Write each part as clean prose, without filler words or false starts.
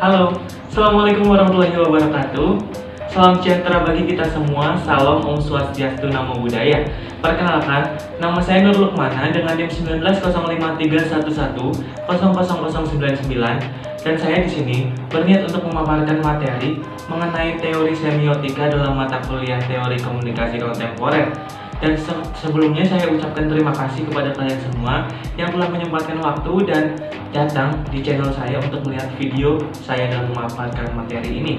Halo, Assalamualaikum warahmatullahi wabarakatuh. Salam sejahtera bagi kita semua. Salam Om Swastiastu, Namo Buddhaya. Perkenalkan, nama saya Nur Lukmana dengan NIM 1905311000099 dan saya di sini berniat untuk memaparkan materi mengenai teori semiotika dalam mata kuliah Teori Komunikasi Kontemporer. Dan sebelumnya saya ucapkan terima kasih kepada kalian semua yang telah menyempatkan waktu dan datang di channel saya untuk melihat video saya dalam memaparkan materi ini.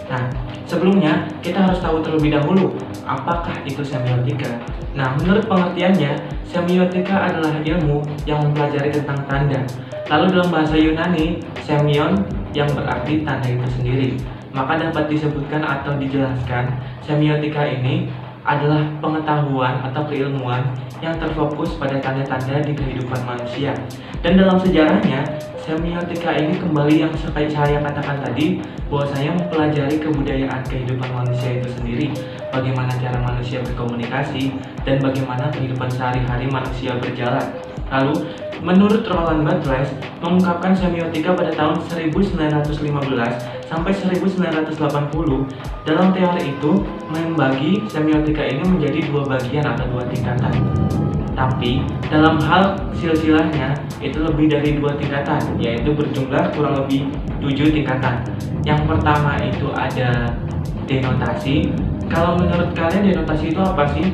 Nah, sebelumnya kita harus tahu terlebih dahulu apakah itu semiotika. Nah, menurut pengertiannya, semiotika adalah ilmu yang mempelajari tentang tanda. Lalu dalam bahasa Yunani, semion yang berarti tanda itu sendiri. Maka dapat disebutkan atau dijelaskan, semiotika ini adalah pengetahuan atau keilmuan yang terfokus pada tanda-tanda di kehidupan manusia. Dan dalam sejarahnya, semiotika ini kembali yang seperti saya katakan tadi, bahwa saya mempelajari kebudayaan kehidupan manusia itu sendiri, bagaimana cara manusia berkomunikasi, dan bagaimana kehidupan sehari-hari manusia berjalan. Lalu, menurut Roland Barthes, mengungkapkan semiotika pada tahun 1915 sampai 1980. Dalam teori itu, membagi semiotika ini menjadi dua bagian atau dua tingkatan. Tapi, dalam hal silsilahnya, itu lebih dari dua tingkatan, yaitu berjumlah kurang lebih 7 tingkatan. Yang pertama itu ada denotasi. Kalau menurut kalian denotasi itu apa sih?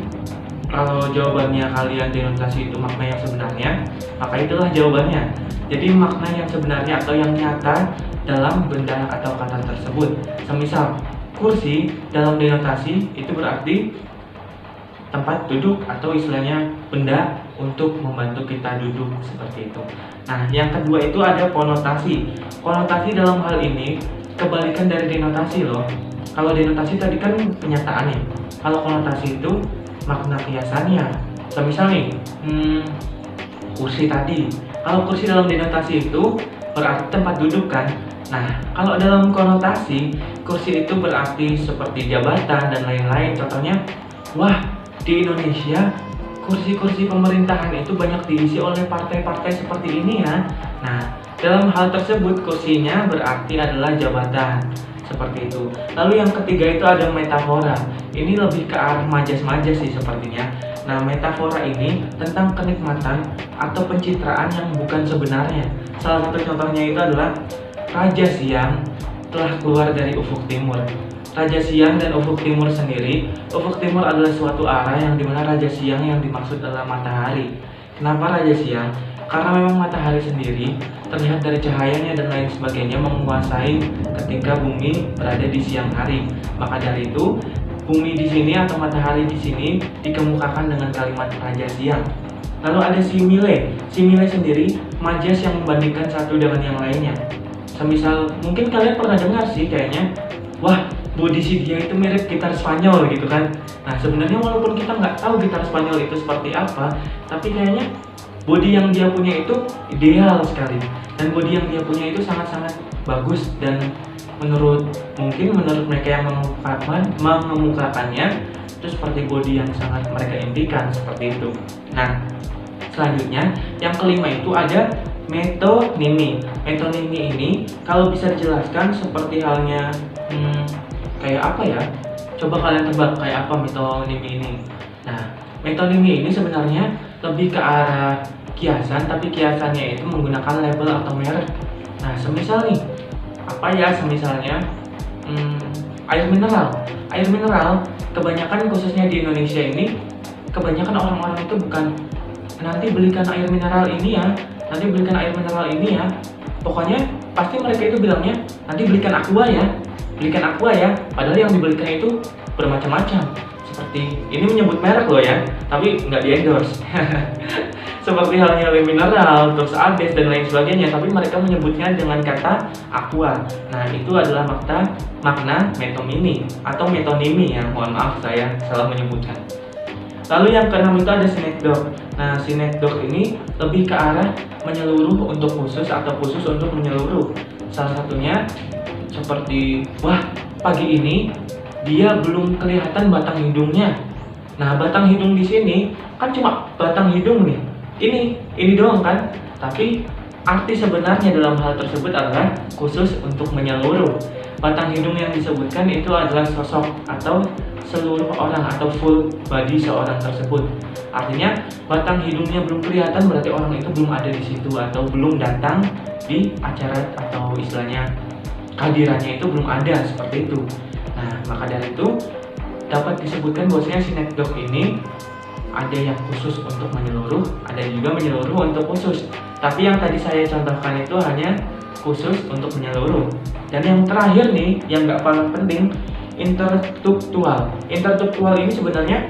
Kalau jawabannya kalian denotasi itu makna yang sebenarnya, maka itulah jawabannya. Jadi makna yang sebenarnya atau yang nyata dalam benda atau kata tersebut. Semisal, kursi dalam denotasi itu berarti tempat duduk atau istilahnya benda untuk membantu kita duduk seperti itu. Nah, yang kedua itu ada konotasi. Konotasi dalam hal ini kebalikan dari denotasi loh. Kalau denotasi tadi kan penyataannya. Kalau konotasi itu makna kiasannya. Semisal nih, kursi tadi. Kalau kursi dalam denotasi itu berarti tempat duduk kan. Nah, kalau dalam konotasi, kursi itu berarti seperti jabatan dan lain-lain. Contohnya, wah, di Indonesia kursi-kursi pemerintahan itu banyak diisi oleh partai-partai seperti ini ya. Nah, dalam hal tersebut kursinya berarti adalah jabatan. Seperti itu. Lalu yang ketiga itu ada metafora. Ini lebih ke arah majas-majas sih sepertinya. Nah, metafora ini tentang kenikmatan atau pencitraan yang bukan sebenarnya. Salah satu contohnya itu adalah Raja Siang telah keluar dari ufuk timur. Raja Siang dan ufuk timur sendiri, ufuk timur adalah suatu arah yang dimana Raja Siang yang dimaksud adalah matahari. Kenapa Raja Siang? Karena memang matahari sendiri terlihat dari cahayanya dan lain sebagainya menguasai ketika bumi berada di siang hari. Maka dari itu, bumi di sini atau matahari di sini dikemukakan dengan kalimat Raja Siang. Lalu ada simile. Simile sendiri majas yang membandingkan satu dengan yang lainnya. Semisal mungkin kalian pernah dengar sih kayaknya, wah, body si dia itu mirip gitar Spanyol gitu kan. Nah, sebenarnya walaupun kita nggak tahu gitar Spanyol itu seperti apa, tapi kayaknya body yang dia punya itu ideal sekali, dan body yang dia punya itu sangat-sangat bagus, dan menurut mereka yang mengemukakannya itu seperti body yang sangat mereka impikan seperti itu. Nah, selanjutnya yang kelima itu ada metonimi. Metonimi ini kalau bisa dijelaskan seperti halnya kayak apa ya? Coba kalian tebak kayak apa metonimi ini. Nah, metonimi ini sebenarnya lebih ke arah kiasan, tapi kiasannya itu menggunakan label atau merek. Nah, semisal nih, apa ya semisalnya air mineral. Air mineral kebanyakan khususnya di Indonesia ini, kebanyakan orang-orang itu bukan nanti belikan air mineral ini ya, nanti belikan air mineral ini ya. Pokoknya pasti mereka itu bilangnya nanti belikan aqua ya, belikan aqua ya. Padahal yang dibelikan itu bermacam-macam. Seperti ini menyebut merek loh ya, tapi nggak di endorse. Seperti halnya Le Mineral, terus Ades dan lain sebagainya, tapi mereka menyebutnya dengan kata aqua. Nah, itu adalah makna metonimi atau metonimi ya. Mohon maaf saya salah menyebutkan. Lalu yang keenam itu ada sinekdok. Nah, sinekdok ini lebih ke arah menyeluruh untuk khusus atau khusus untuk menyeluruh. Salah satunya seperti, wah, pagi ini dia belum kelihatan batang hidungnya. Nah, batang hidung di sini kan cuma batang hidung nih. Ini doang kan. Tapi arti sebenarnya dalam hal tersebut adalah khusus untuk menyeluruh. Batang hidung yang disebutkan itu adalah sosok atau seluruh orang atau full body seorang tersebut. Artinya batang hidungnya belum kelihatan berarti orang itu belum ada di situ atau belum datang di acara atau istilahnya kehadirannya itu belum ada seperti itu. Nah, maka dari itu dapat disebutkan bahwasanya sinekdok ini ada yang khusus untuk menyeluruh, ada juga menyeluruh untuk khusus. Tapi yang tadi saya contohkan itu hanya khusus untuk menyeluruh. Dan yang terakhir nih, yang nggak paling penting, intertekstual. Intertekstual ini sebenarnya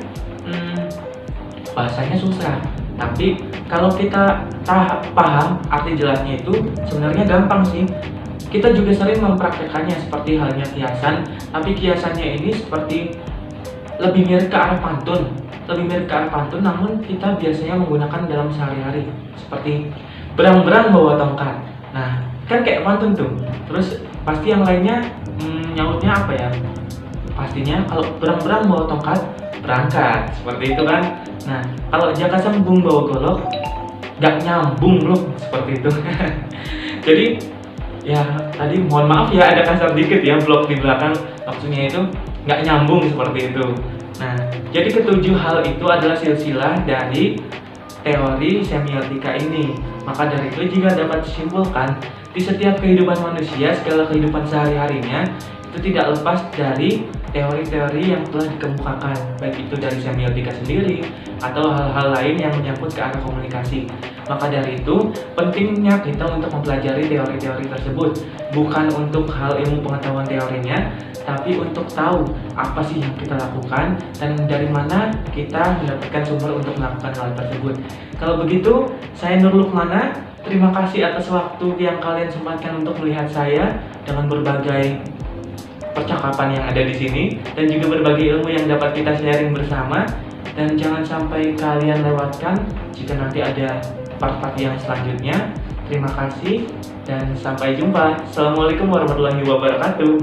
bahasanya susah. Tapi kalau kita paham arti jelasnya itu sebenarnya gampang sih. Kita juga sering mempraktekannya seperti halnya kiasan, tapi kiasannya ini seperti lebih mirip ke arah pantun. Namun kita biasanya menggunakan dalam sehari-hari seperti berang-berang bawa tongkat. Nah, kan kayak pantun tuh. Terus pasti yang lainnya nyautnya apa ya? Pastinya kalau berang-berang bawa tongkat berangkat, seperti itu kan. Nah, kalau jaka sembung bawa golok nggak nyambung loh, seperti itu. Jadi ya tadi mohon maaf ya ada kasar dikit ya, blok di belakang, maksudnya itu nggak nyambung seperti itu. Nah, jadi ketujuh hal itu adalah silsilah dari teori semiotika ini. Maka dari itu jika dapat disimpulkan, di setiap kehidupan manusia, segala kehidupan sehari-harinya itu tidak lepas dari teori-teori yang telah dikemukakan, baik itu dari semiotika sendiri atau hal-hal lain yang menyangkut ke arah komunikasi. Maka dari itu pentingnya kita untuk mempelajari teori-teori tersebut, bukan untuk hal ilmu pengetahuan teorinya, tapi untuk tahu apa sih yang kita lakukan dan dari mana kita mendapatkan sumber untuk melakukan hal tersebut. Kalau begitu, saya Nur Lukmana, terima kasih atas waktu yang kalian sempatkan untuk melihat saya dengan berbagai percakapan yang ada di sini dan juga berbagai ilmu yang dapat kita sharing bersama. Dan jangan sampai kalian lewatkan jika nanti ada part-part yang selanjutnya. Terima kasih dan sampai jumpa. Assalamualaikum warahmatullahi wabarakatuh.